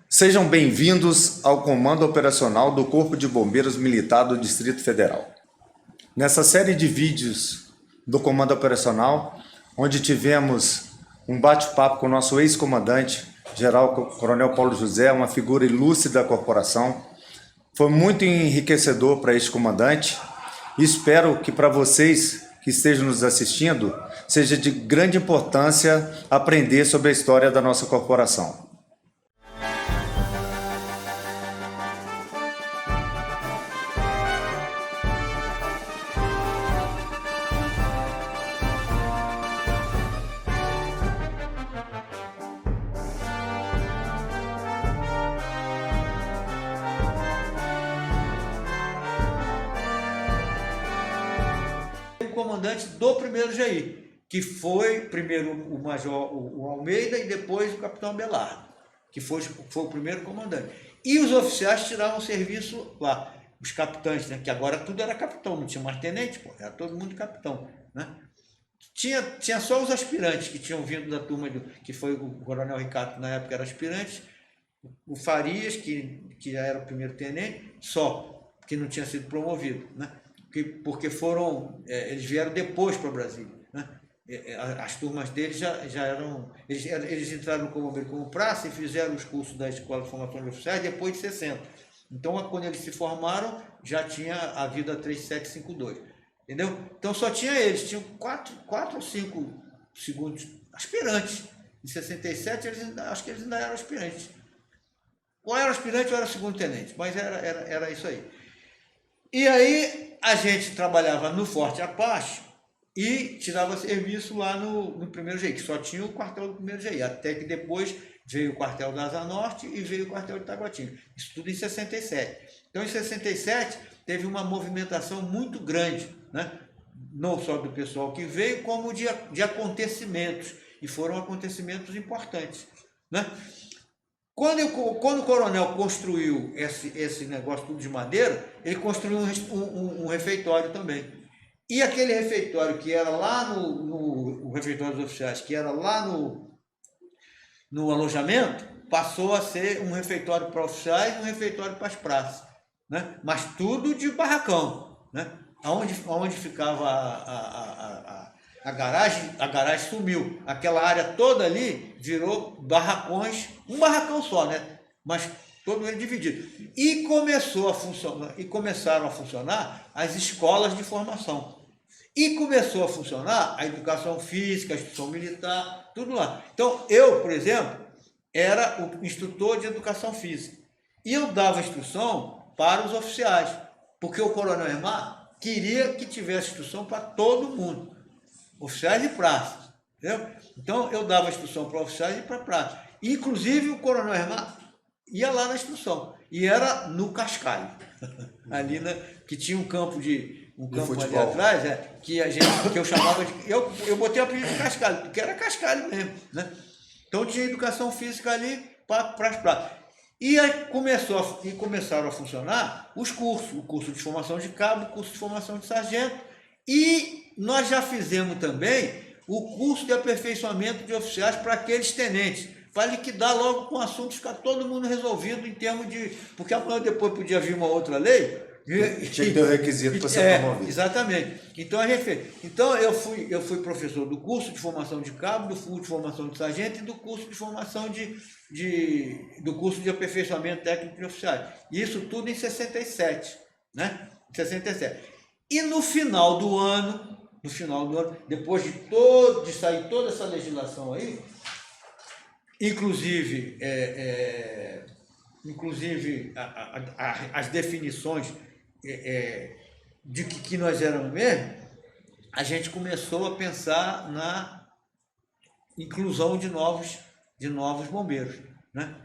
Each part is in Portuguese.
Sejam bem-vindos ao Comando Operacional do Corpo de Bombeiros Militar do Distrito Federal. Nessa série de vídeos do Comando Operacional, onde tivemos um bate-papo com o nosso ex-comandante, General Coronel Paulo José, uma figura ilustre da corporação, foi muito enriquecedor para este comandante e espero que para vocês que estejam nos assistindo, seja de grande importância aprender sobre a história da nossa corporação. Comandante do primeiro GI, que foi primeiro o Major o Almeida e depois o Capitão Abelardo, que foi o primeiro comandante. E os oficiais tiravam serviço lá, os capitães, né? Que agora tudo era capitão, não tinha mais tenente, pô, era todo mundo capitão, né? Tinha só os aspirantes que tinham vindo da turma, que foi o Coronel Ricardo, na época era aspirante, o Farias, que já era o primeiro tenente, só, que não tinha sido promovido, né? Porque eles vieram depois para Brasília, né? As turmas deles já eram, eles entraram como praça e fizeram os cursos da Escola de Formação de Oficiais depois de 60. Então, quando eles se formaram, já tinha a vida 3752, entendeu? Então, só tinha eles, tinham quatro ou cinco segundos aspirantes. Em 67, acho que eles ainda eram aspirantes. Ou era aspirante ou era segundo tenente, mas era isso aí. E aí a gente trabalhava no Forte Apache e tirava serviço lá no primeiro GI, que só tinha o quartel do primeiro GI, até que depois veio o quartel da Asa Norte e veio o quartel de Taguatinga. Isso tudo em 67. Então, em 67, teve uma movimentação muito grande, né? Não só do pessoal que veio, como de acontecimentos, e foram acontecimentos importantes, né? Quando o coronel construiu esse negócio tudo de madeira, ele construiu um refeitório também. E aquele refeitório que era lá no refeitório dos oficiais, que era lá no alojamento, passou a ser um refeitório para oficiais e um refeitório para as praças, né? Mas tudo de barracão, né? Onde ficava a garagem sumiu. Aquela área toda ali virou barracões, um barracão só, né? Mas todo ele dividido. E começaram a funcionar as escolas de formação. E começou a funcionar a educação física, a instrução militar, tudo lá. Então, eu, por exemplo, era o instrutor de educação física. E eu dava instrução para os oficiais, porque o coronel Hermar queria que tivesse instrução para todo mundo. Oficiais e praças, entendeu? Então, eu dava instrução para oficiais e para praças. Inclusive, o coronel Hermar ia lá na instrução. E era no Cascalho. Ali, que tinha um campo ali atrás, que eu chamava de... Eu botei o apelido de Cascalho, porque era Cascalho mesmo, né? Então, tinha educação física ali para as praças. E aí começaram a funcionar os cursos. O curso de formação de cabo, o curso de formação de sargento. E nós já fizemos também o curso de aperfeiçoamento de oficiais para aqueles tenentes, para liquidar logo com o assunto, ficar todo mundo resolvido em termos de... Porque amanhã depois podia vir uma outra lei. Tinha que ter o requisito para ser promovido. Exatamente. Então a gente fez. Então eu fui professor do curso de formação de cabo, do curso de formação de sargento e do curso de formação do curso de aperfeiçoamento técnico de oficiais. Isso tudo em 67, né? 67. E no final do ano, depois de sair toda essa legislação aí, inclusive as definições de que nós éramos mesmo, a gente começou a pensar na inclusão de novos bombeiros, né?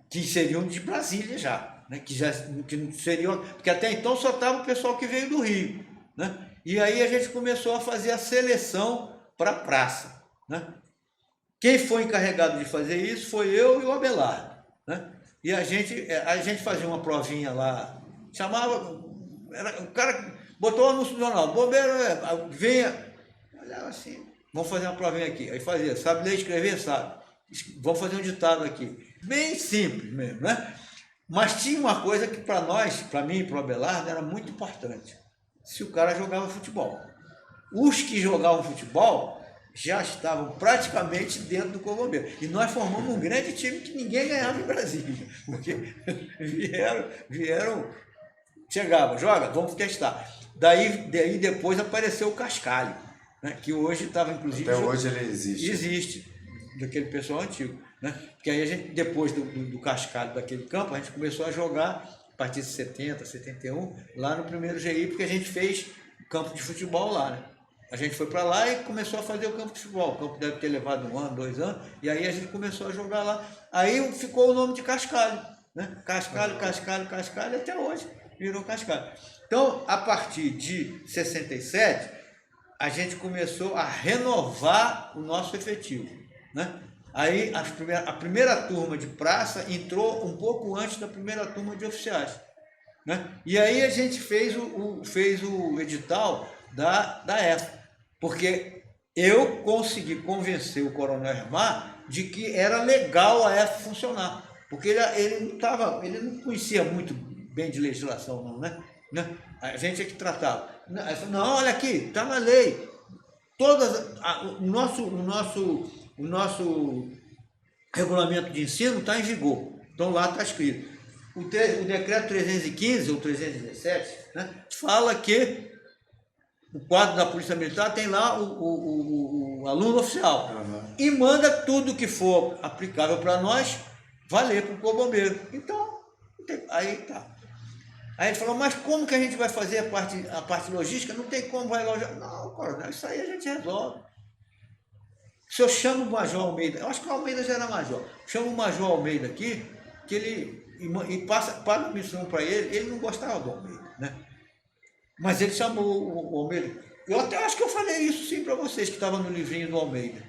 Que seriam de Brasília já, né? Que seriam, porque até então só estava o pessoal que veio do Rio, né? E aí a gente começou a fazer a seleção para a praça, né? Quem foi encarregado de fazer isso foi eu e o Abelardo, né? E a gente fazia uma provinha lá, chamava, o cara botou o anúncio no jornal, bombeiro, vinha, olhava assim, vamos fazer uma provinha aqui. Aí fazia, sabe ler e escrever? Sabe. Vamos fazer um ditado aqui, bem simples mesmo, né? Mas tinha uma coisa que para nós, para mim e para o Abelardo, era muito importante. Se o cara jogava futebol. Os que jogavam futebol já estavam praticamente dentro do Corpo Bombeiro. E nós formamos um grande time que ninguém ganhava em Brasília. Porque vieram, chegava, joga, vamos testar. Daí depois apareceu o Cascalho, né? Que hoje estava inclusive... Até hoje ele existe. Existe, daquele pessoal antigo. Né? Porque aí a gente, depois do Cascalho daquele campo, a gente começou a jogar a partir de 70, 71, lá no primeiro GI, porque a gente fez campo de futebol lá, né? A gente foi para lá e começou a fazer o campo de futebol. O campo deve ter levado 1 ano, 2 anos, e aí a gente começou a jogar lá. Aí ficou o nome de Cascalho, né? Cascalho, até hoje virou Cascalho. Então, a partir de 67, a gente começou a renovar o nosso efetivo, né? Aí a primeira turma de praça entrou um pouco antes da primeira turma de oficiais, né? E aí a gente fez o edital da EFA, porque eu consegui convencer o Coronel Hermar de que era legal a EFA funcionar, porque ele não conhecia muito bem de legislação, não, né? A gente é que tratava. Não, olha aqui, está na lei. O nosso regulamento de ensino está em vigor. Então lá está escrito. O decreto 315 ou 317, né, fala que o quadro da Polícia Militar tem lá o aluno oficial. Uhum. E manda tudo que for aplicável para nós valer para o Corpo Bombeiro. Então, aí tá. Aí ele falou, mas como que a gente vai fazer a parte logística? Não tem como, vai loja. Não, coronel, isso aí a gente resolve. Se eu chamo o Major Almeida, eu acho que o Almeida já era major, chamo o Major Almeida aqui, que ele paga a missão para ele não gostava do Almeida, né? Mas ele chamou o Almeida. Eu até acho que eu falei isso sim para vocês, que estavam no livrinho do Almeida.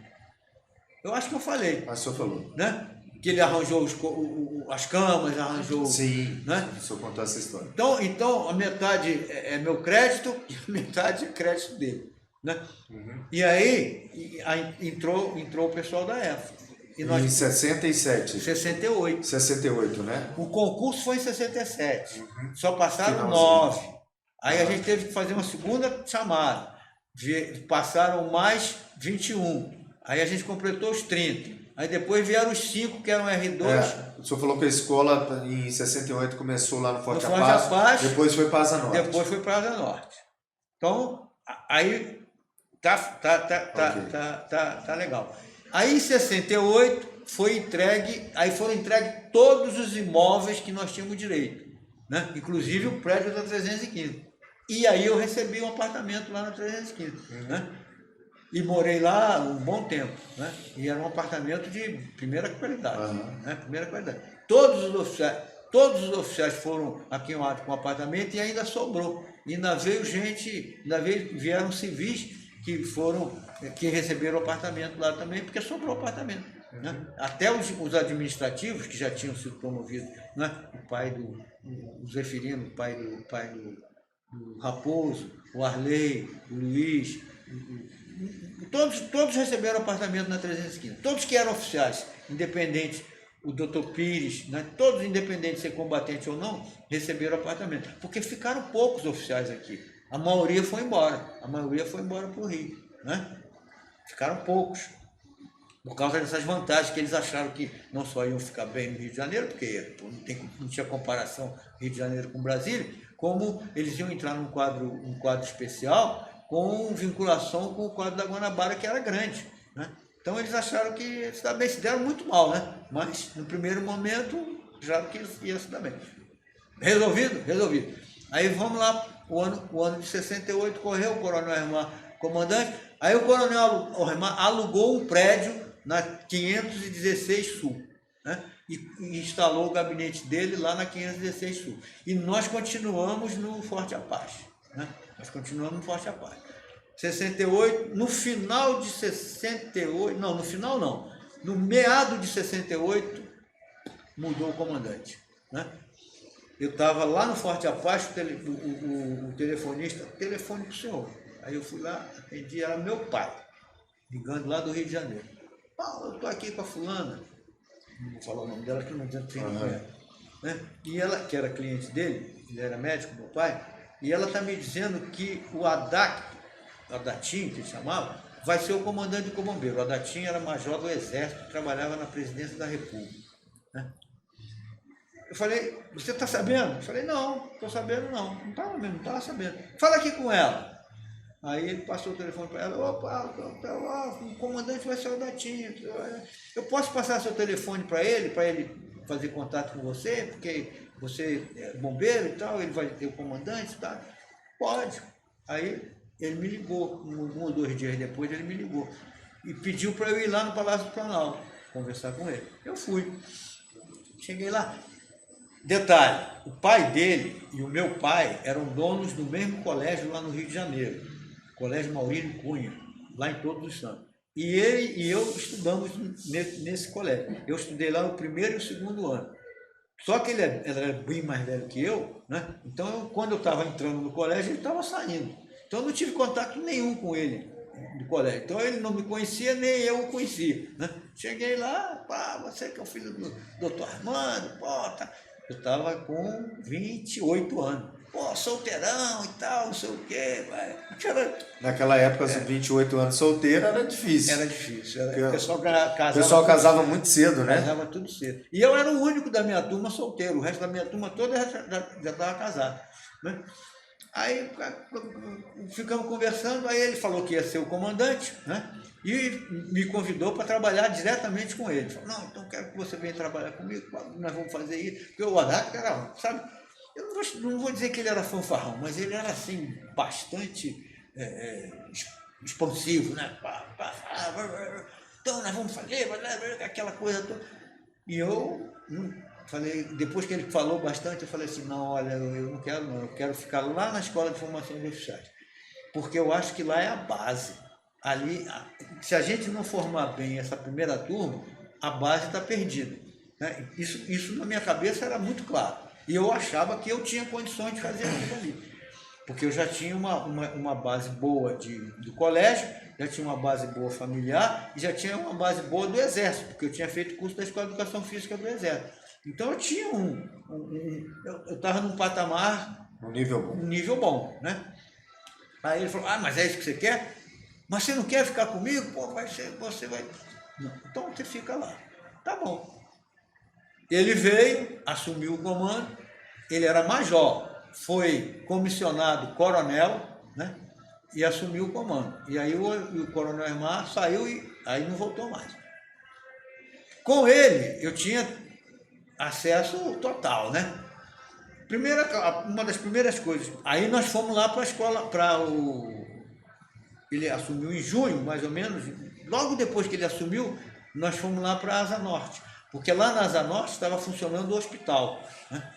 Eu acho que eu falei. Mas o senhor falou. Né? Que ele arranjou as camas, arranjou... Sim, né? o senhor contou essa história. Então a metade é meu crédito e a metade é crédito dele. Né? Uhum. E aí entrou o pessoal da EFA. Em 67? 68. 68, né? O concurso foi em 67. Uhum. Só passaram 9. Aí a gente teve que fazer uma segunda chamada. Passaram mais 21. Aí a gente completou os 30. Aí depois vieram os 5 que eram R2. O senhor falou que a escola em 68 começou lá no Forte Apache, depois foi para Asa Norte. Depois foi para Asa Norte. Então, aí tá legal. Aí em 68 foram entregues todos os imóveis que nós tínhamos direito, né? Inclusive o prédio da 315. E aí eu recebi um apartamento lá na 315, né? E morei lá um bom tempo, né? E era um apartamento de primeira qualidade, né? Primeira qualidade. Todos os oficiais foram aquinhoados com apartamento e ainda sobrou. E ainda veio vieram civis que receberam apartamento lá também, porque sobrou apartamento, né? Até os administrativos que já tinham sido promovidos, né? O pai o Zeferino, o pai do Raposo, o Arley, o Luiz, todos receberam apartamento na 315, todos que eram oficiais, independente, o doutor Pires, né? Todos independente de ser combatente ou não, receberam apartamento, porque ficaram poucos oficiais aqui, a maioria foi embora para o Rio, né? Ficaram poucos, por causa dessas vantagens que eles acharam que não só iam ficar bem no Rio de Janeiro, porque não tinha comparação Rio de Janeiro com Brasília, como eles iam entrar num quadro especial com vinculação com o quadro da Guanabara, que era grande, né? Então eles acharam que se deram muito mal, né? Mas no primeiro momento acharam que ia se dar bem. Resolvido? Resolvido. Aí vamos lá, o ano de 68 correu, o Coronel Hermar comandante, aí o Coronel Hermar alugou um prédio na 516 Sul, né? E instalou o gabinete dele lá na 516 Sul. E nós continuamos no Forte Apache, né? Nós continuamos no Forte Apache. 68, no final de 68, não, no final não, no meado de 68, mudou o comandante, né? Eu estava lá no Forte Apache, o telefonista, telefone para o senhor. Aí eu fui lá, atendi, era meu pai, ligando lá do Rio de Janeiro. Paulo, eu estou aqui com a fulana, não vou falar o nome dela, porque não adianta quem não é, né? E ela, que era cliente dele, ele era médico, meu pai, e ela está me dizendo que o Adatinho, que ele chamava, vai ser o comandante do bombeiro. O Adatinho era major do Exército, trabalhava na presidência da República, né? Eu falei, você está sabendo? Eu falei, não, estou sabendo não. Não estava mesmo, não estava sabendo. Fala aqui com ela. Aí ele passou o telefone para ela, opa, o comandante vai ser o Adatinho. Eu posso passar seu telefone para ele fazer contato com você, porque você é bombeiro e tal, ele vai ter o comandante e tal. Pode. Aí ele me ligou, 1 ou 2 dias depois ele me ligou. E pediu para eu ir lá no Palácio do Planalto, conversar com ele. Eu fui. Cheguei lá. Detalhe, o pai dele e o meu pai eram donos do mesmo colégio lá no Rio de Janeiro, Colégio Maurílio Cunha, lá em Todos os Santos. E ele e eu estudamos nesse colégio. Eu estudei lá o 1º e o 2º ano. Só que ele era bem mais velho que eu, né? Então, quando eu estava entrando no colégio, ele estava saindo. Então, eu não tive contato nenhum com ele do colégio. Então, ele não me conhecia, nem eu o conhecia, né? Cheguei lá, pá, você que é o filho do doutor Armando, pô, tá. Eu estava com 28 anos. Pô, solteirão e tal, não sei o quê. Naquela época, 28 anos solteiro era difícil. Era difícil. O pessoal casava muito cedo, né? Casava tudo cedo. E eu era o único da minha turma solteiro. O resto da minha turma toda já estava casado, né? Aí ficamos conversando, aí ele falou que ia ser o comandante, né? E me convidou para trabalhar diretamente com ele. Falou, não, então quero que você venha trabalhar comigo, nós vamos fazer isso. Porque o Adac era, sabe, eu não vou dizer que ele era fanfarrão, mas ele era assim, bastante expansivo, né? Então nós vamos fazer, aquela coisa toda. E eu falei, depois que ele falou bastante, eu falei assim, não, olha, eu não quero não, eu quero ficar lá na Escola de Formação de Oficiais. Porque eu acho que lá é a base. Ali, se a gente não formar bem essa primeira turma, a base está perdida, né? Isso na minha cabeça era muito claro. E eu achava que eu tinha condições de fazer aquilo ali. Porque eu já tinha uma base boa do colégio, já tinha uma base boa familiar e já tinha uma base boa do Exército, porque eu tinha feito curso da Escola de Educação Física do Exército. Então eu tinha eu estava num patamar, um nível bom, né? Aí ele falou, mas é isso que você quer? Mas você não quer ficar comigo? Pô, você vai... Não, então você fica lá. Tá bom. Ele veio, assumiu o comando, ele era major, foi comissionado coronel, né? E assumiu o comando. E aí o coronel Hermar saiu e aí não voltou mais. Com ele, eu tinha acesso total, né? Uma das primeiras coisas, aí nós fomos lá para a escola, ele assumiu em junho, mais ou menos, logo depois que ele assumiu, nós fomos lá para a Asa Norte, porque lá na Asa Norte estava funcionando o hospital, né?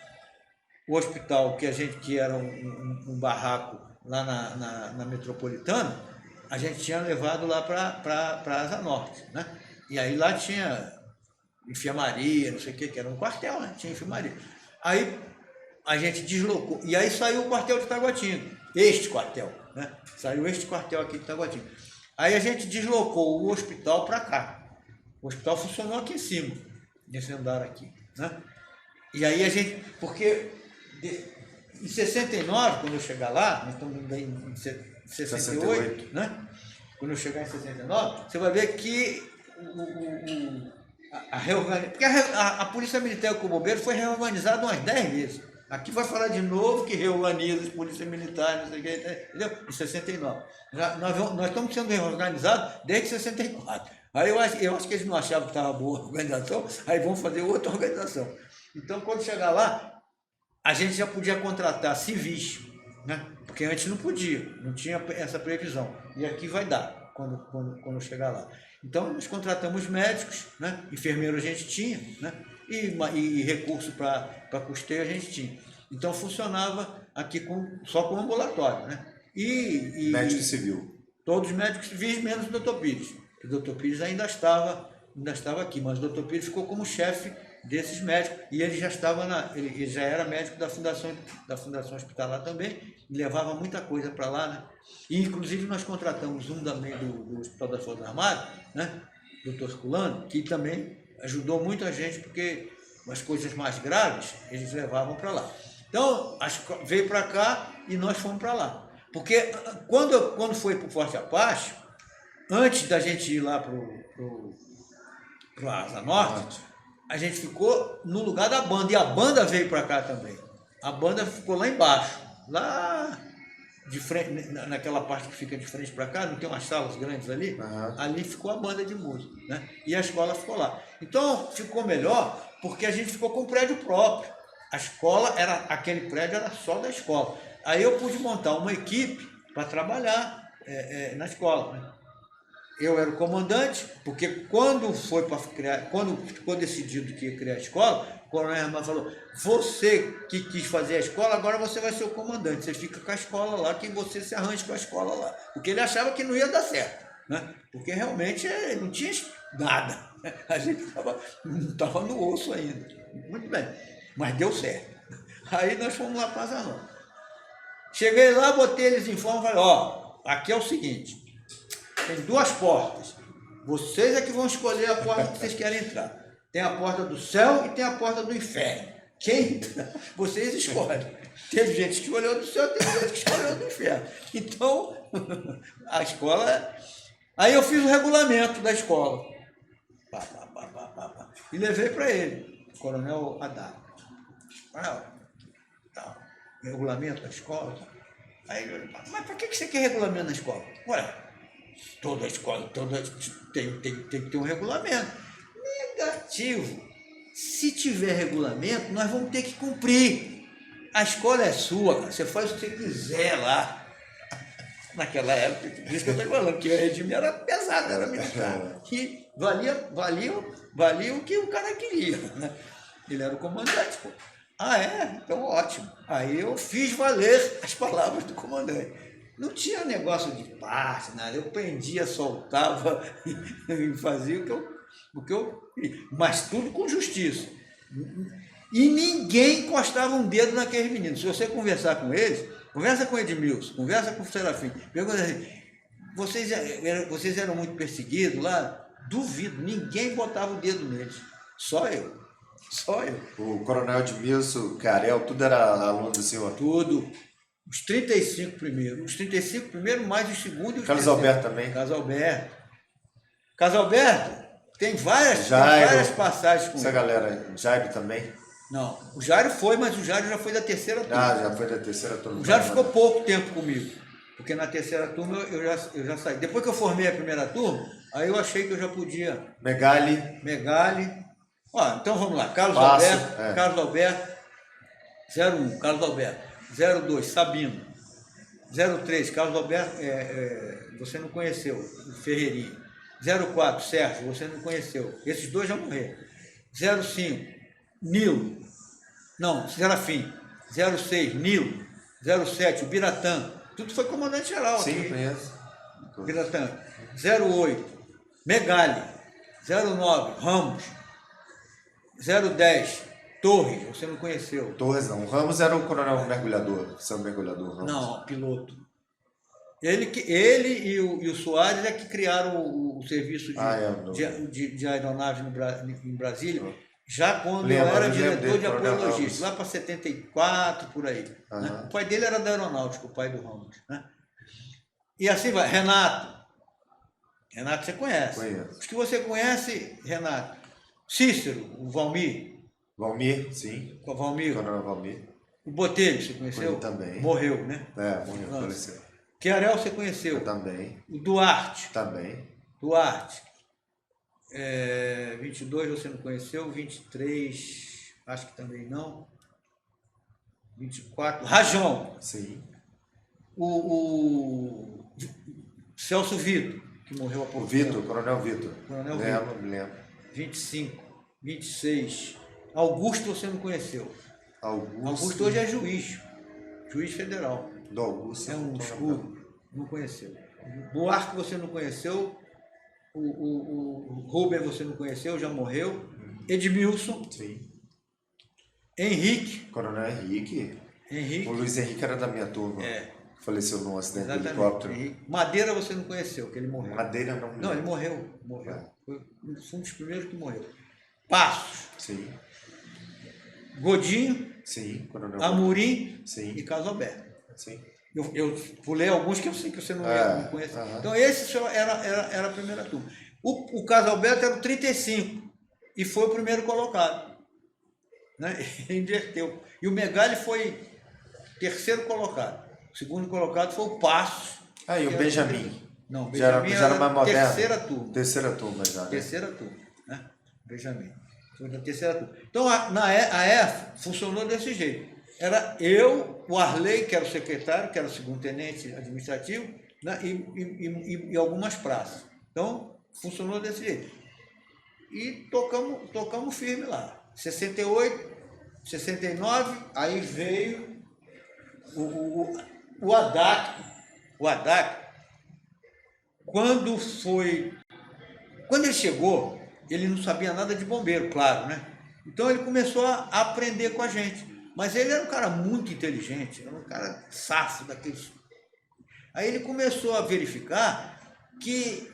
O hospital que era um barraco lá na Metropolitana, a gente tinha levado lá para a Asa Norte, né? E aí lá tinha enfermaria, não sei o que era um quartel, né? Tinha enfermaria. Aí a gente deslocou, e aí saiu o quartel de Taguatinga, este quartel, né? Saiu este quartel aqui de Taguatinga. Aí a gente deslocou o hospital para cá. O hospital funcionou aqui em cima, nesse andar aqui, né? E aí a gente, porque em 69, quando eu chegar lá, nós estamos em 68, né? Quando eu chegar em 69, você vai ver que porque a Polícia Militar e o Bombeiro foi reorganizado umas 10 vezes. Aqui vai falar de novo que reorganiza a Polícia Militar, não sei o que, entendeu? Em 69. Nós estamos sendo reorganizados desde 64. Aí eu acho que eles não achavam que estava boa a organização, aí vão fazer outra organização. Então, quando chegar lá, a gente já podia contratar civis, né? Porque antes não podia, não tinha essa previsão. E aqui vai dar, quando chegar lá. Então, nós contratamos médicos, né? Enfermeiro a gente tinha, né? E recurso para custeio a gente tinha. Então, funcionava aqui só com ambulatório, né? Médico civil. Todos os médicos civis, menos o doutor Pires. O doutor Pires ainda estava aqui, mas o doutor Pires ficou como chefe desses médicos, e ele já ele já era médico da Fundação Hospitalar também, e levava muita coisa para lá, né? E inclusive nós contratamos um também do Hospital das Forças Armadas, né? doutor Herculano, que também ajudou muito a gente, porque as coisas mais graves eles levavam para lá. Então, veio para cá e nós fomos para lá. Porque quando foi para o Forte Apache, antes da gente ir lá para o Asa Norte, a gente ficou no lugar da banda, e a banda veio para cá também. A banda ficou lá embaixo, lá de frente, naquela parte que fica de frente para cá, não tem umas salas grandes ali? Ali ficou a banda de música, né? E a escola ficou lá. Então, ficou melhor porque a gente ficou com um prédio próprio. A escola, aquele prédio era só da escola. Aí eu pude montar uma equipe para trabalhar na escola, né? Eu era o comandante, porque quando foi para criar, quando ficou decidido que ia criar a escola, o coronel Hermano falou: você que quis fazer a escola, agora você vai ser o comandante, você fica com a escola lá, que você se arranje com a escola lá. Porque ele achava que não ia dar certo, né? Porque realmente não tinha nada, né? A gente estava no osso ainda. Muito bem, mas deu certo. Aí nós fomos lá para Asa Norte. Cheguei lá, botei eles em forma e falei: ó, aqui é o seguinte, tem duas portas. Vocês é que vão escolher a porta que vocês querem entrar. Tem a porta do céu e tem a porta do inferno. Quem entra, vocês escolhem. Teve gente que escolheu do céu, teve gente que escolheu do inferno. Então, a escola... Aí eu fiz o regulamento da escola. E levei para ele, o coronel Haddad. Regulamento da escola. Aí ele falou: mas por que você quer regulamento na escola? Ué, toda escola tem que ter um regulamento. Negativo. Se tiver regulamento, nós vamos ter que cumprir. A escola é sua, cara. Você faz o que você quiser lá. Naquela época, por isso que eu estou falando, que o regime era pesado, era militar. E valia o que o cara queria, né? Ele era o comandante, pô. Ah, é? Então ótimo. Aí eu fiz valer as palavras do comandante. Não tinha negócio de parte, nada. Eu prendia, soltava e fazia o que eu... Mas tudo com justiça. E ninguém encostava um dedo naqueles meninos. Se você conversar com eles, conversa com Edmilson, conversa com o Serafim, pergunta assim: vocês eram muito perseguidos lá? Duvido, ninguém botava o dedo neles. Só eu. O coronel Edmilson, Carel, tudo era aluno do senhor? Tudo. Os 35 primeiros. Os 35 primeiros, mais os segundos e os Carlos Alberto também? Carlos Alberto tem várias passagens com essa ele. Galera, Jairo também? Não, o Jairo foi, mas o Jairo já foi da terceira turma. Ah, já foi da terceira turma. O Jairo ficou pouco tempo comigo, porque na terceira turma eu já saí. Depois que eu formei a primeira turma, aí eu achei que eu já podia... Megali. Ó, então vamos lá, Carlos Alberto, 01, Carlos Alberto, 02, Sabino, 03, Carlos Alberto, você não conheceu, Ferreirinha, 04, Sérgio, você não conheceu, esses dois já morreram, 05, Nilo, não, Serafim, 06, Nilo, 07, o Biratã, tudo foi comandante-geral aqui. Sim, conheço. Biratã, 08, Megali, 09, Ramos, 010, Torres, você não conheceu. Torres não. O Ramos era o coronel mergulhador, seu mergulhador Ramos. Não, piloto. Ele e o Soares é que criaram o serviço de aeronave em Brasília, já quando eu era diretor de apoio logístico, lá para 74, por aí. Né? O pai dele era da aeronáutica, o pai do Ramos. Né? E assim vai. Renato você conhece. Conheço. Os que você conhece, Renato. Cícero, o Valmir. Valmir, sim. O Valmir. Coronel Valmir. O Botelho, você conheceu? Ele também. Morreu, né? Morreu, faleceu. Chiarel, você conheceu? Eu também. O Duarte. Também. 22 você não conheceu, 23 acho que também não. 24, Rajão. Sim. O Celso Vitor, que morreu há pouco tempo. Coronel Vitor. Me lembro. 25, 26. Augusto você não conheceu. Augusto hoje é juiz federal. Do Augusto. É um escudo, não conheceu. Buarque você não conheceu. O Ruben você não conheceu, já morreu. Edmilson. Sim. Henrique. Coronel Henrique. O Luiz Henrique era da minha turma. Faleceu num acidente de helicóptero. Madeira você não conheceu, que ele morreu. Madeira não. Não, ele morreu. Foi um dos primeiros que morreu. Passos, Sim. Godinho, Sim. Amorim Sim. e Casalberto. Sim. Eu pulei alguns que eu sei que você não conhece. Então, esse era a primeira turma. O Casalberto era o 35 e foi o primeiro colocado. Né? Ele inverteu. E o Megali foi terceiro colocado. O segundo colocado foi o Passos. E o Benjamin? Não, o Já era Benjamin era mais moderno? terceira turma. Terceira turma já, né? Terceira turma, né? Benjamin. Foi na terceira turma. Então, a EF funcionou desse jeito. Era eu, o Arley, que era o secretário, que era o segundo-tenente administrativo, né? e algumas praças. Então, funcionou desse jeito. E tocamos firme lá. 68, 69, aí veio o Haddad. O Haddad, quando ele chegou, ele não sabia nada de bombeiro, claro, né? Então ele começou a aprender com a gente. Mas ele era um cara muito inteligente, era um cara safo daqueles. Aí ele começou a verificar que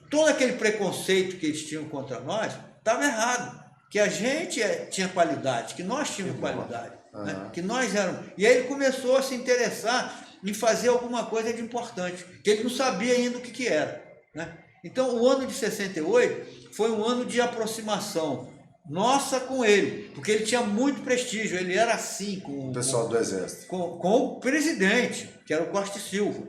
todo aquele preconceito que eles tinham contra nós estava errado. Que a gente tinha qualidade, que nós tínhamos qualidade, né? Que nós éramos. E aí ele começou a se interessar em fazer alguma coisa de importante, que ele não sabia ainda o que era, né? Então, o ano de 68 foi um ano de aproximação nossa com ele, porque ele tinha muito prestígio, ele era assim com o pessoal do Exército, com o presidente, que era o Costa e Silva.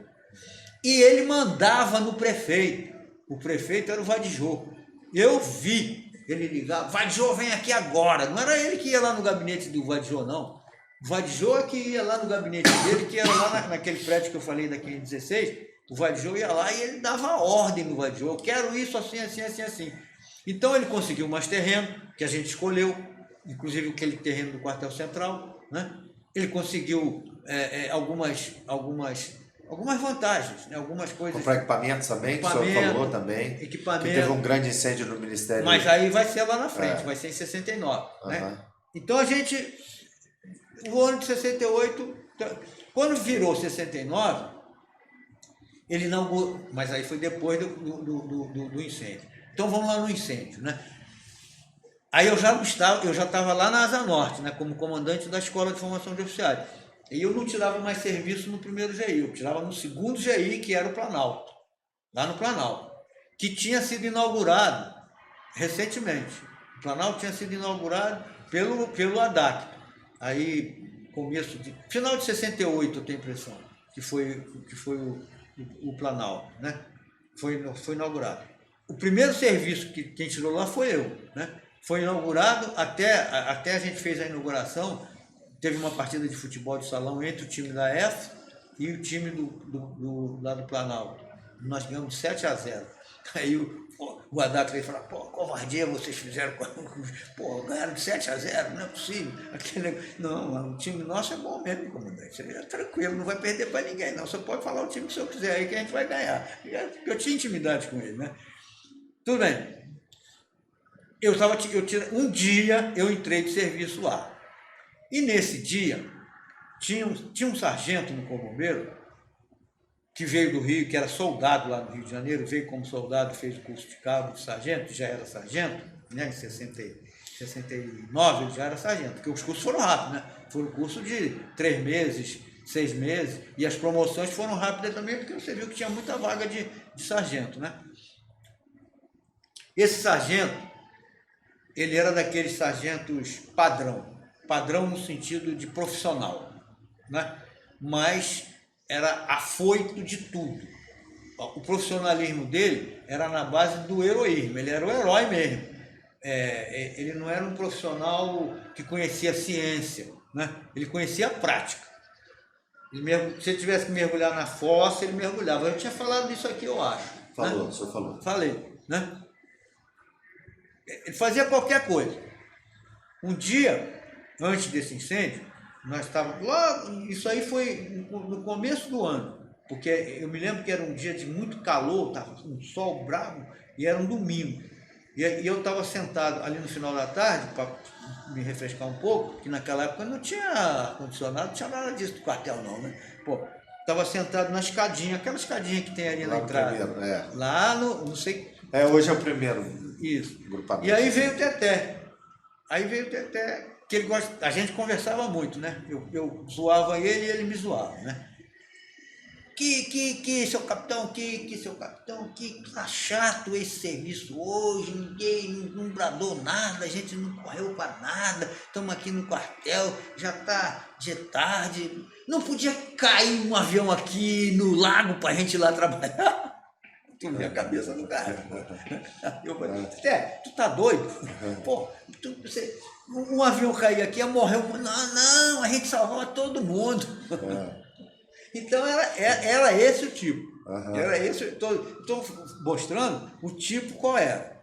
E ele mandava no prefeito. O prefeito era o Vadijô. Eu vi ele ligar, Vadijô, vem aqui agora. Não era ele que ia lá no gabinete do Vadijô, não. O Vadijô é que ia lá no gabinete dele, que era lá naquele prédio que eu falei daqui em 16. O Vadijô ia lá e ele dava ordem no Vadijô. Eu quero isso assim, assim, assim, assim. Então ele conseguiu mais terreno, que a gente escolheu, inclusive aquele terreno do quartel central, né? Ele conseguiu algumas vantagens, né? Algumas coisas. Comprar equipamentos também, que o senhor falou também. Equipamento. Que teve um grande incêndio no Ministério. Mas aí vai ser lá na frente, vai ser em 69. Né? Então a gente, o ano de 68, quando virou 69, ele inaugurou, mas aí foi depois do incêndio. Então vamos lá no incêndio, né? Aí eu já estava lá na Asa Norte, né, como comandante da Escola de Formação de Oficiais. E eu não tirava mais serviço no primeiro GI, eu tirava no segundo GI, que era o Planalto, lá no Planalto, que tinha sido inaugurado recentemente. O Planalto tinha sido inaugurado pelo Haddad. Aí, final de 68, eu tenho a impressão, que foi o Planalto, né? Foi inaugurado. O primeiro serviço que quem tirou lá foi eu, né? Foi inaugurado, até a gente fez a inauguração, teve uma partida de futebol de salão entre o time da F e o time lá do Planalto. Nós ganhamos 7-0. Aí o Haddad veio falar, covardia vocês fizeram, ganharam de 7-0, não é possível. Não, o time nosso é bom mesmo, comandante, é tranquilo, não vai perder para ninguém, não. Você pode falar o time que o senhor quiser aí que a gente vai ganhar. Eu tinha intimidade com ele, né? Tudo bem. Um dia eu entrei de serviço lá. E nesse dia, tinha um sargento no Corpo Bombeiro, que veio do Rio, que era soldado lá no Rio de Janeiro, veio como soldado, fez o curso de cabo de sargento, já era sargento, né? Em 69 ele já era sargento, porque os cursos foram rápidos, né? Foi um curso de 3 meses, 6 meses, e as promoções foram rápidas também, porque você viu que tinha muita vaga de sargento, né? Esse sargento, ele era daqueles sargentos padrão no sentido de profissional, né? Mas era afoito de tudo. O profissionalismo dele era na base do heroísmo, ele era o herói mesmo. Ele não era um profissional que conhecia a ciência, né? Ele conhecia a prática. Se ele tivesse que mergulhar na fossa, ele mergulhava. Eu tinha falado disso aqui, eu acho. Falou, né? O senhor falou. Falei, né? Ele fazia qualquer coisa. Um dia, antes desse incêndio, nós estávamos lá, isso aí foi no começo do ano, porque eu me lembro que era um dia de muito calor, estava um sol bravo, e era um domingo. E eu estava sentado ali no final da tarde, para me refrescar um pouco, que naquela época não tinha ar-condicionado, não tinha nada disso do quartel não, né? Estava sentado na escadinha, aquela escadinha que tem ali na entrada. Lá no, não sei Hoje é o primeiro Isso. grupamento. E aí veio o Teté. Que ele gosta. A gente conversava muito, né? Eu zoava ele e ele me zoava, né? Seu capitão, seu capitão, tá chato esse serviço hoje, ninguém não bradou nada, a gente não correu para nada, estamos aqui no quartel, já tá de tarde, não podia cair um avião aqui no lago para a gente ir lá trabalhar? Tu vê a cabeça do cara. Eu falei, tu tá doido? Pô, um avião cair aqui ia morrer. Não, a gente salvava todo mundo. Então era esse o tipo. Era esse. Estou mostrando o tipo qual era.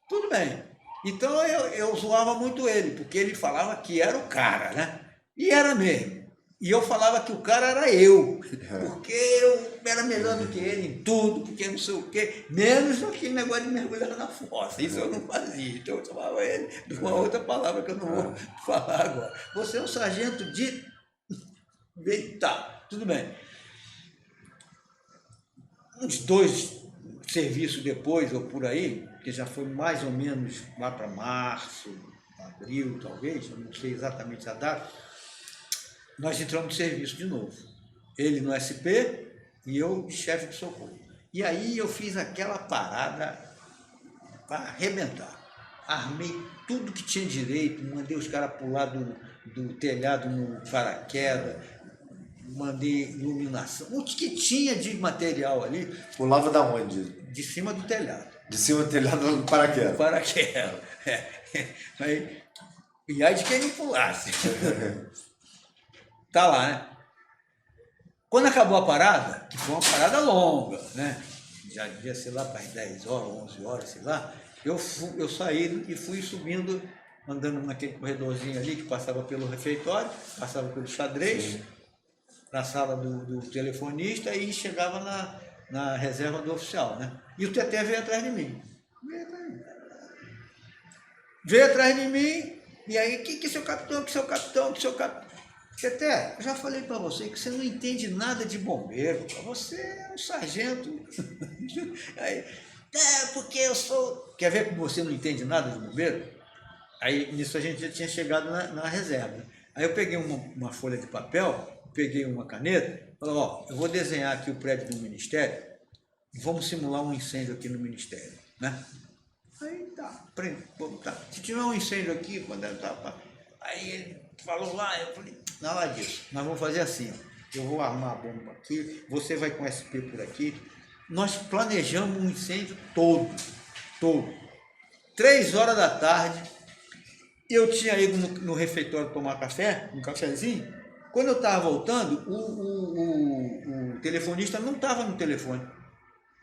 Tudo bem. Então eu zoava muito ele, porque ele falava que era o cara, né? E era mesmo. E eu falava que o cara era eu, porque eu era melhor do que ele em tudo, porque não sei o quê, menos aquele negócio de mergulhar na fossa. Isso eu não fazia. Então eu chamava ele de uma outra palavra que eu não vou falar agora. Você é um sargento de... Tá, tudo bem. Uns 2 serviços depois, ou por aí, que já foi mais ou menos lá para março, abril talvez, eu não sei exatamente a data, nós entramos de serviço de novo. Ele no SP e eu de chefe de socorro. E aí eu fiz aquela parada para arrebentar. Armei tudo que tinha direito, mandei os caras pular do telhado no paraquedas, mandei iluminação, o que tinha de material ali. Pulava da onde? De cima do telhado. De cima do telhado do paraquedas. Do paraquedas. E aí de quem não pulasse. Tá lá, né? Quando acabou a parada, que foi uma parada longa, né? Já devia ser lá para as 10 horas, 11 horas, sei lá, eu saí e fui subindo, andando naquele corredorzinho ali que passava pelo refeitório, passava pelo xadrez. Sim. Na sala do telefonista e chegava na reserva do oficial, né? E o Teté veio atrás de mim. Veio atrás de mim, e aí, que seu capitão, que seu capitão, que seu capitão. Teté, eu já falei para você que você não entende nada de bombeiro, você é um sargento. Aí, porque eu sou... Quer ver que você não entende nada de bombeiro? Aí, nisso a gente já tinha chegado na reserva. Aí eu peguei uma folha de papel, peguei uma caneta, falei, eu vou desenhar aqui o prédio do Ministério, vamos simular um incêndio aqui no Ministério, né? Aí tá. Se tiver um incêndio aqui, quando ela tá... Aí ele falou lá, eu falei, nada disso, nós vamos fazer assim, eu vou armar a bomba aqui, você vai com SP por aqui, nós planejamos um incêndio todo. 3 horas da tarde, eu tinha ido no refeitório tomar café, um cafezinho. Quando eu estava voltando, o telefonista não estava no telefone,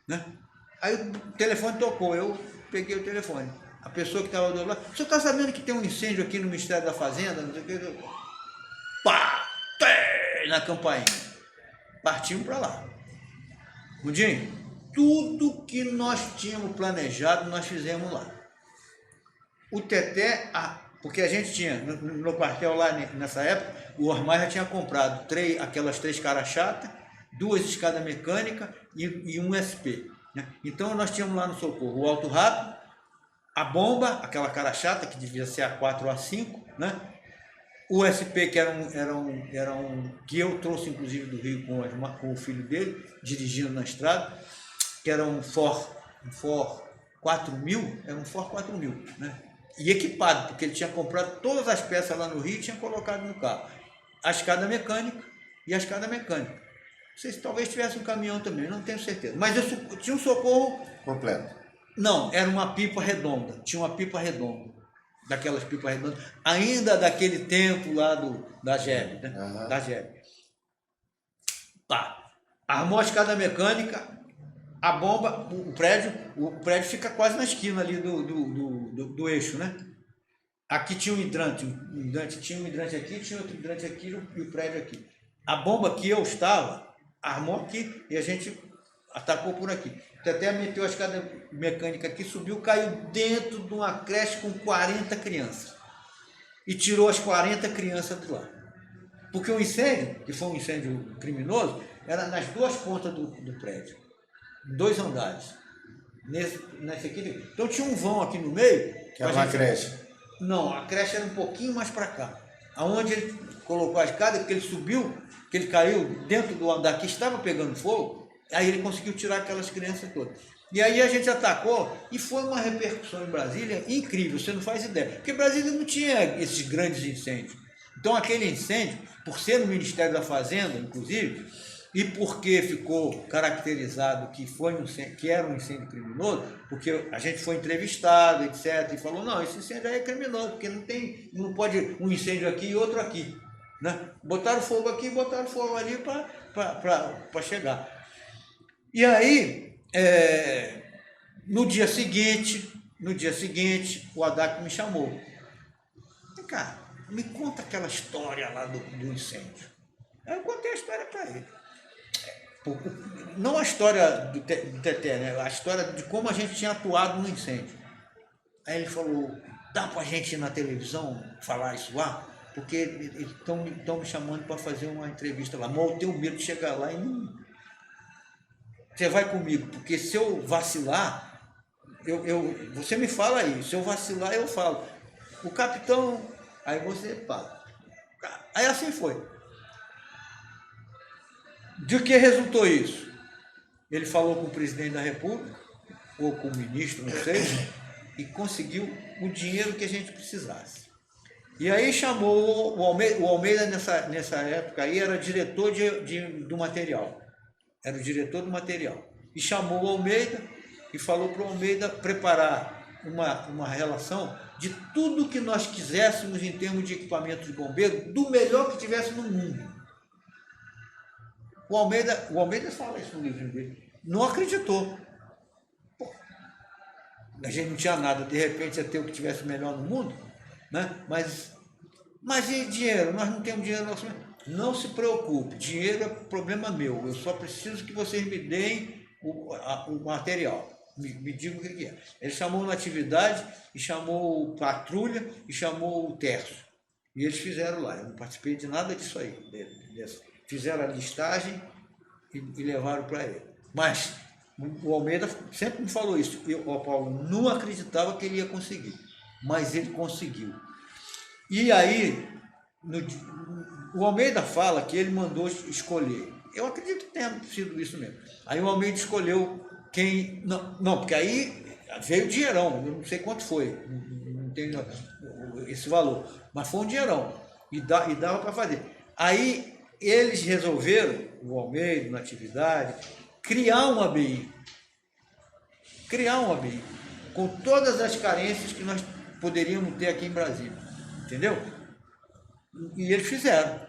né? Aí o telefone tocou, eu peguei o telefone. A pessoa que estava do outro lado, o senhor está sabendo que tem um incêndio aqui no Ministério da Fazenda? Não sei o que. Pá! Na campainha. Partimos para lá. Mundinho, tudo que nós tínhamos planejado, nós fizemos lá. O Teté... Porque a gente tinha, no quartel lá nessa época, o Osmar já tinha comprado aquelas 3 caras chatas, 2 escadas mecânicas e um SP. Né? Então nós tínhamos lá no socorro o alto rápido, a bomba, aquela cara chata, que devia ser a 4 ou a 5, né? O SP, que era um que eu trouxe inclusive do Rio com o filho dele, dirigindo na estrada, que era um Ford 4000, era um Ford 4000, né? E equipado, porque ele tinha comprado todas as peças lá no Rio e tinha colocado no carro. A escada mecânica e a escada mecânica. Não sei se talvez tivesse um caminhão também, não tenho certeza. Mas eu tinha um socorro... Completo. Não, era uma pipa redonda. Tinha uma pipa redonda. Daquelas pipas redondas. Ainda daquele tempo lá da GEB, né? Uhum. Da GEB. Tá. Armou a escada mecânica... A bomba, o prédio fica quase na esquina ali do eixo, né? Aqui tinha um hidrante aqui, tinha outro hidrante aqui e o prédio aqui. A bomba que eu estava, armou aqui e a gente atacou por aqui. Até meteu a escada mecânica aqui, subiu, caiu dentro de uma creche com 40 crianças. E tirou as 40 crianças de lá. Porque o incêndio, que foi um incêndio criminoso, era nas 2 pontas do prédio. 2 andares. nesse aqui. Então tinha um vão aqui no meio. Que era uma creche. Não, a creche era um pouquinho mais para cá. Aonde ele colocou a escada, que ele subiu, que ele caiu dentro do andar que estava pegando fogo, aí ele conseguiu tirar aquelas crianças todas. E aí a gente atacou e foi uma repercussão em Brasília incrível, você não faz ideia. Porque Brasília não tinha esses grandes incêndios. Então aquele incêndio, por ser no Ministério da Fazenda, inclusive, e porque ficou caracterizado que era um incêndio criminoso, porque a gente foi entrevistado, etc., e falou, não, esse incêndio aí é criminoso, porque não pode um incêndio aqui e outro aqui. Né? Botaram fogo aqui e botaram fogo ali para chegar. E aí, no dia seguinte, o Haddad me chamou. Cara, me conta aquela história lá do incêndio. Aí eu contei a história para ele. Não a história do Teté, né? A história de como a gente tinha atuado no incêndio. Aí ele falou, dá para a gente ir na televisão falar isso lá? Porque eles estão me chamando para fazer uma entrevista lá. Mas eu tenho medo de chegar lá e não... Você vai comigo, porque se eu vacilar, você me fala aí, se eu vacilar eu falo. O capitão, aí você fala. Aí assim foi. De que resultou isso? Ele falou com o presidente da República, ou com o ministro, não sei, e conseguiu o dinheiro que a gente precisasse. E aí chamou o Almeida nessa época aí era diretor do material. Era o diretor do material. E chamou o Almeida e falou para o Almeida preparar uma relação de tudo que nós quiséssemos em termos de equipamento de bombeiro, do melhor que tivesse no mundo. O Almeida fala isso no livro dele. Não acreditou. Pô, a gente não tinha nada, de repente ia ter o que tivesse melhor no mundo, né? Mas e dinheiro? Nós não temos dinheiro no orçamento. Não se preocupe, dinheiro é problema meu. Eu só preciso que vocês me deem o material. Me digam o que é. Ele chamou na atividade, e chamou o patrulha, e chamou o terço. E eles fizeram lá. Eu não participei de nada disso aí. Fizeram a listagem e levaram para ele. Mas o Almeida sempre me falou isso. O Paulo não acreditava que ele ia conseguir. Mas ele conseguiu. E aí, o Almeida fala que ele mandou escolher. Eu acredito que tenha sido isso mesmo. Aí o Almeida escolheu quem... Não, porque aí veio dinheirão, eu não sei quanto foi, não tenho esse valor, mas foi um dinheirão, e dava para fazer. Aí eles resolveram, o Almeida, na atividade, criar um ABI, com todas as carências que nós poderíamos ter aqui em Brasília, entendeu? E eles fizeram,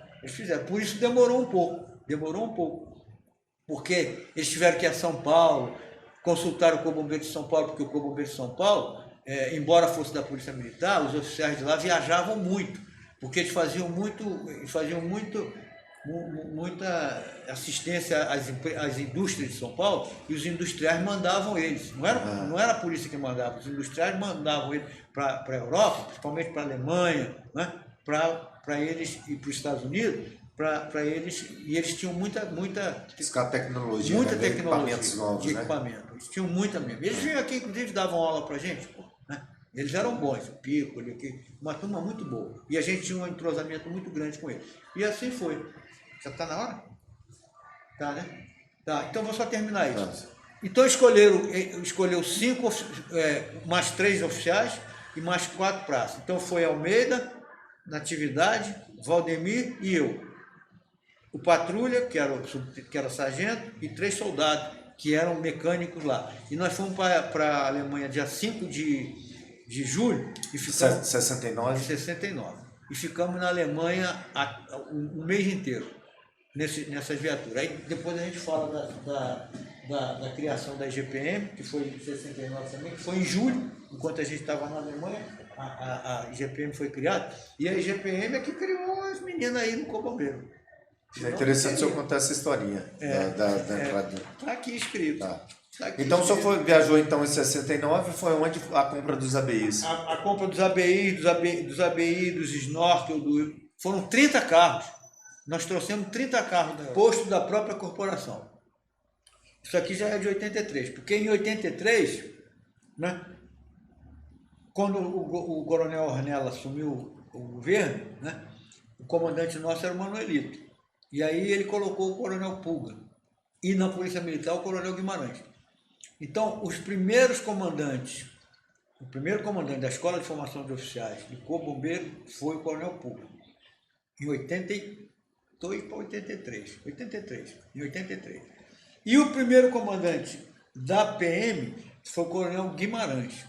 por isso demorou um pouco, porque eles tiveram que ir a São Paulo, consultaram o Corpo de Bombeiros de São Paulo, porque o Corpo de Bombeiros de São Paulo, embora fosse da Polícia Militar, os oficiais de lá viajavam muito, porque eles faziam muita assistência às indústrias de São Paulo, e os industriais mandavam eles. Não era a polícia que mandava, os industriais mandavam eles para a Europa, principalmente para a Alemanha, né? Para eles ir para os Estados Unidos, para eles, e eles tinham muita tecnologia, muita né? tecnologia Equipamentos novos, de né? equipamento. Eles tinham muita mesmo. Eles vinham aqui, inclusive, davam aula para a gente, né? Eles eram bons, o Pico, uma turma muito boa. E a gente tinha um entrosamento muito grande com eles. E assim foi. Já está na hora? Tá, né? Tá, então vou só terminar isso. Nossa. Então escolheu 5, mais 3 oficiais e mais 4 praças. Então foi Almeida, Natividade, Valdemir e eu. O patrulha, que era sargento, e 3 soldados, que eram mecânicos lá. E nós fomos para a Alemanha dia 5 de julho. E ficamos, 69. E ficamos na Alemanha o mês inteiro, nessas viaturas. Aí depois a gente fala da criação da IGPM, que foi em 69 também, que foi em julho, enquanto a gente estava na Alemanha, a IGPM foi criada. E a IGPM é que criou as meninas aí no Corpo Bombeiro. É interessante se eu contar essa historinha da entrada. Está aqui escrito. Tá. Tá aqui Então escrito. só viajou então em 69, foi onde a compra dos ABIs? A compra dos ABI, dos snorkel, foram 30 carros. Nós trouxemos 30 carros do posto da própria corporação. Isso aqui já é de 83, porque em 83, né, quando o coronel Ornella assumiu o governo, né, o comandante nosso era o Manuelito. E aí ele colocou o coronel Pulga. E na Polícia Militar o coronel Guimarães. Então, os primeiros comandantes, o primeiro comandante da Escola de Formação de Oficiais do Corpo Bombeiro foi o coronel Pulga. Em 82 para 83. 83. Em 83. E o primeiro comandante da PM foi o coronel Guimarães.